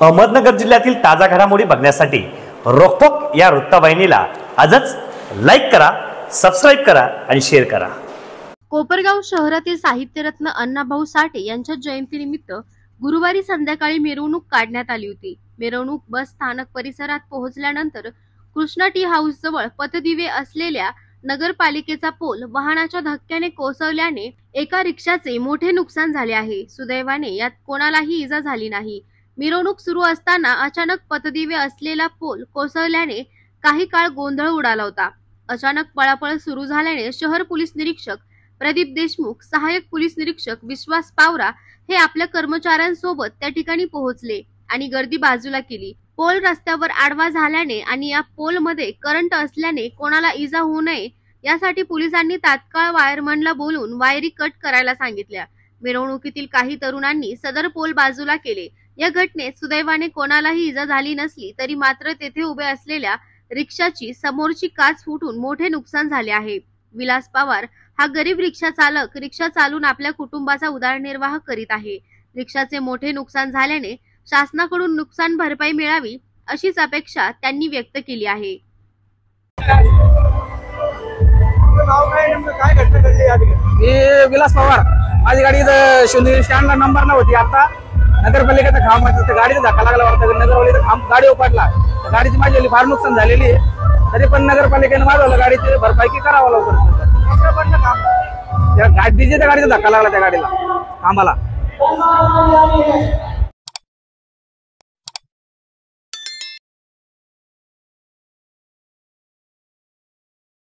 अहमदनगर जिल्ह्यातील ताजा घडामोडी बघण्यासाठी रोखोक या वृत्तवाहिनीला आजच लाईक करा, सबस्क्राईब करा आणि शेअर करा। कोपरगाव शहरातील साहित्यरत्न अण्णाभाऊ साठे यांच्या जयंतीनिमित्त गुरुवारी संध्याकाळी मिरवणूक काढण्यात आली होती। मिरवणूक बस स्थानक परिसरात पोहोचल्यानंतर कृष्णा टी हाऊस जवळ पथदिवे असलेल्या नगरपालिकेचा पोल वाहनाच्या धक्क्याने कोसळल्याने एका रिक्षाचे मोठे नुकसान झाले आहे। सुदैवाने यात कोणालाही इजा झाली नाही। मिरवणूक सुरू असताना अचानक पथदिवे असलेला पोल कोसळल्याने काही काळ गोंधळ उडाला होता। अचानक पळापळ सुरू झाल्याने शहर पोलीस निरीक्षक प्रदीप देशमुख, सहाय्यक पोलीस निरीक्षक विश्वास पावरा हे आपल्या कर्मचाऱ्यांसोबत त्या ठिकाणी पोहोचले आणि गर्दी बाजूला केली। पोल रस्त्यावर आडवा झाल्याने आणि या पोल मध्ये करंट असल्याने कोणाला इजा होऊ नये यासाठी पोलिसांनी तात्काळ वायरमनला बोलून वायरी कट करायला सांगितल्या। मिरवणुकीतील काही तरुणांनी सदर पोल बाजूला केले। या घटनेत सुदैवाने कोणालाही इजा झाली नसली तरी मात्र तेथे उभे असलेल्या रिक्षाची समोरची काच फुटून मोठे नुकसान झाले आहे। विलास पवार हा गरीब रिक्षा चालक रिक्षा चालून आपल्या कुटुंबाचा उदरनिर्वाह करीत आहे। रिक्षाचे मोठे नुकसान झाल्याने शासनाकडून नुकसान भरपाई मिळावी अशीच अपेक्षा त्यांनी व्यक्त केली आहे। मी विलास पवार, माझी गाडी शून्य स्टँडला नंबर नव्हती। आता नगरपालिकेचा खांब आहे, गाडीचा धक्का लागला होता, नगरपालिकेचा खांब गाडी उपटला, गाडीची माझी फार नुकसान झालेली आहे। तरी पण नगरपालिकेने वाढवलं, गाडीची भरपाई करावं लवकर। गाडीचा धक्का लागला त्या गाडीला खांबाला।